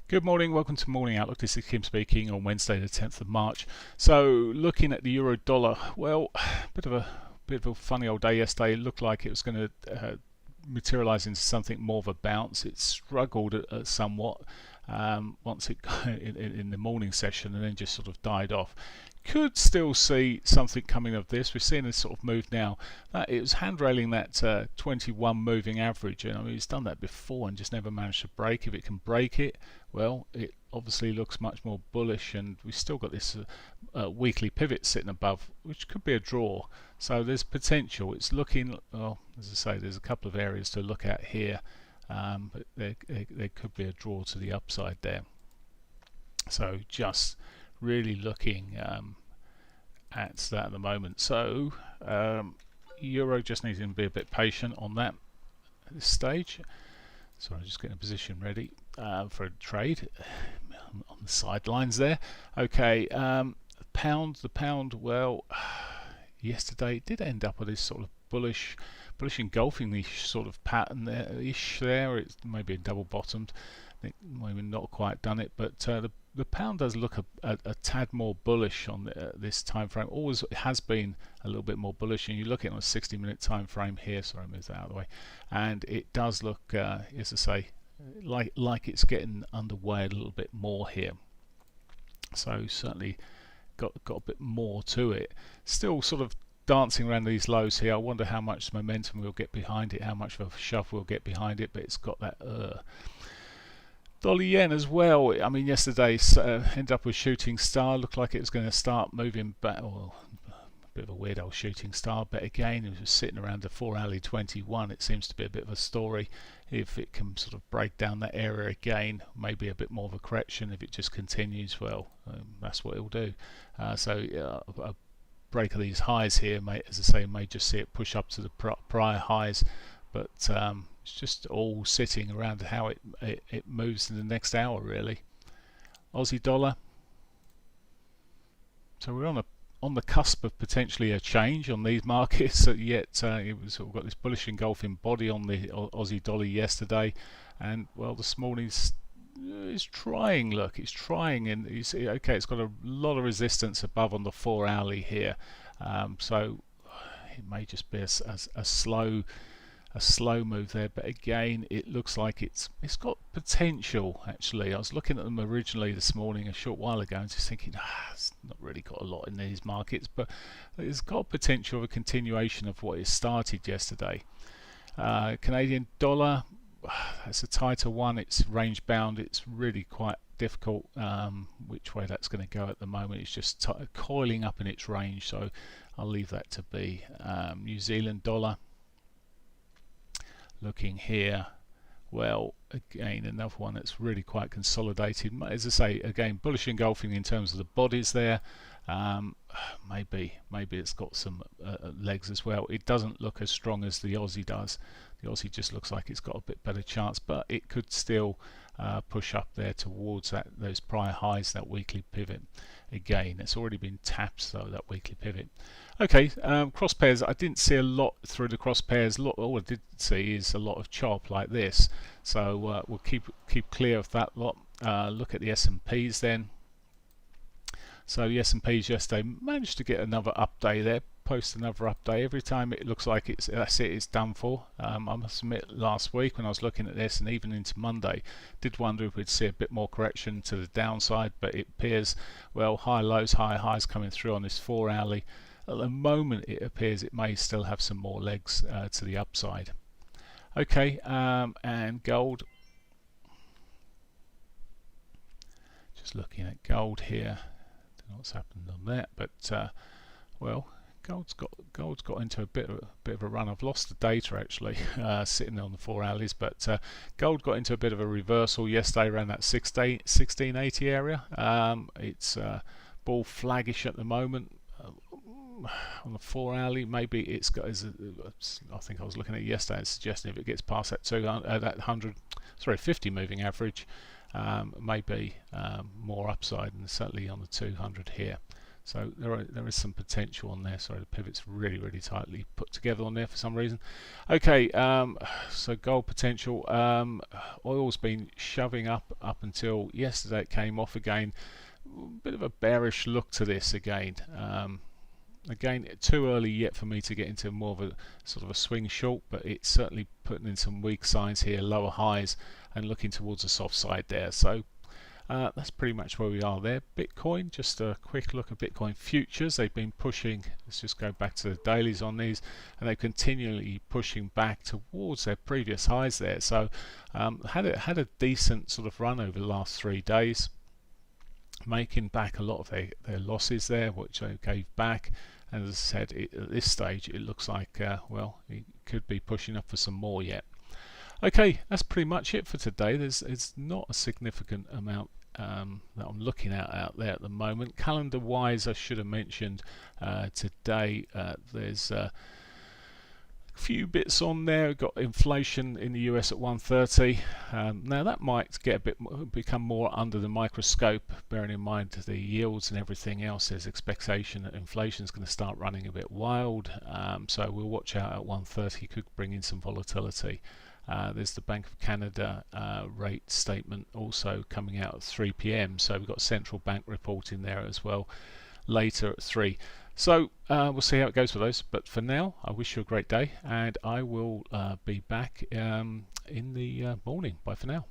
Good morning, welcome to Morning Outlook. This is Kim speaking on Wednesday the 10th of March. So looking at the euro dollar, well, bit of a funny old day yesterday. It looked like it was going to materialize into something more of a bounce. It struggled somewhat once it in the morning session and then just sort of died off. Could still see something coming of this. We're seeing this sort of move now. It was handrailing that 21 moving average, and I mean it's done that before and just never managed to break. If it can break it, well, it obviously looks much more bullish, and we've still got this weekly pivot sitting above, which could be a draw. So there's potential. It's looking, well, as I say, there's a couple of areas to look at here, but there could be a draw to the upside there. So just really looking at that at the moment. So euro just needs to be a bit patient on that at this stage. So I'm just getting a position ready for a trade on the sidelines there. Okay, the pound, well, yesterday it did end up with this sort of bullish engulfing-ish sort of pattern there. It's maybe double bottomed. I think maybe not quite done it, but the pound does look a tad more bullish on this time frame. Always has been a little bit more bullish, and you look at it on a 60-minute time frame here. Sorry, I moved that out of the way, and it does look, as I say, like it's getting underway a little bit more here. So certainly got a bit more to it. Still sort of dancing around these lows here. I wonder how much momentum we'll get behind it, how much of a shove we'll get behind it, but it's got that dollar yen as well. I mean, yesterday ended up with shooting star. Looked like it was going to start moving back. Well, a bit of a weird old shooting star, but again, it was sitting around the 4-hourly 21. It seems to be a bit of a story. If it can sort of break down that area again, maybe a bit more of a correction. If it just continues, well, that's what it will do. So a break of these highs here, as I say, may just see it push up to the prior highs, but it's just all sitting around how it moves in the next hour, really. Aussie dollar. So we're on the cusp of potentially a change on these markets. Yet it was sort of got this bullish engulfing body on the Aussie dollar yesterday, and well, this morning's it's trying. Look, it's trying, and you see, okay, it's got a lot of resistance above on the 4-hourly here. So it may just be a slow move there, but again, it looks like it's got potential. Actually, I was looking at them originally this morning a short while ago and just thinking, it's not really got a lot in these markets, but it's got potential of a continuation of what it started yesterday. Canadian dollar, that's a tighter one. It's range bound. It's really quite difficult which way that's going to go at the moment. It's just coiling up in its range, so I'll leave that to be. New Zealand dollar, looking here, well, again, another one that's really quite consolidated. As I say, again, bullish engulfing in terms of the bodies there. Maybe it's got some legs as well. It doesn't look as strong as the Aussie does. The Aussie just looks like it's got a bit better chance, but it could still push up there towards those prior highs, that weekly pivot. Again, it's already been tapped, though, that weekly pivot. Okay, cross pairs. I didn't see a lot through the cross pairs. All I did see is a lot of chop like this. So we'll keep clear of that lot. Look at the S&Ps then. So the S&Ps yesterday managed to get another up day there, post another up day. Every time it looks like it's done for. I must admit, last week when I was looking at this, and even into Monday, did wonder if we'd see a bit more correction to the downside, but it appears, well, high lows, high highs coming through on this 4-hourly. At the moment, it appears it may still have some more legs to the upside. Okay, and gold. Just looking at gold here. Don't know what's happened on that, but well, gold's got into a bit of a run. I've lost the data actually, sitting on the 4-hourlies, but gold got into a bit of a reversal yesterday around that 1680 area. It's ball flaggish at the moment. On the 4-hourly, maybe it's got. I think I was looking at it yesterday and suggesting if it gets past that 50 moving average, maybe more upside, and certainly on the 200 here. So there is some potential on there. Sorry, the pivot's really tightly put together on there for some reason. Okay, so gold potential. Oil's been shoving up until yesterday. It came off again. Bit of a bearish look to this again. Again, too early yet for me to get into more of a sort of a swing short, but it's certainly putting in some weak signs here, lower highs, and looking towards the soft side there. So that's pretty much where we are there. Bitcoin, just a quick look at Bitcoin futures. They've been pushing, let's just go back to the dailies on these, and they're continually pushing back towards their previous highs there. So had a decent sort of run over the last 3 days, making back a lot of their losses there, which they gave back. And as I said, at this stage it looks like well, it could be pushing up for some more yet. Okay, that's pretty much it for today. There's not a significant amount that I'm looking at out there at the moment. Calendar wise, I should have mentioned today there's a few bits on there. We've got inflation in the US at 130. Now that might get become more under the microscope, bearing in mind the yields and everything else. There's expectation that inflation is going to start running a bit wild, so we'll watch out at 130. Could bring in some volatility. There's the Bank of Canada rate statement also coming out at 3 p.m. So we've got central bank report in there as well later at 3. So we'll see how it goes for those. But for now, I wish you a great day, and I will be back in the morning. Bye for now.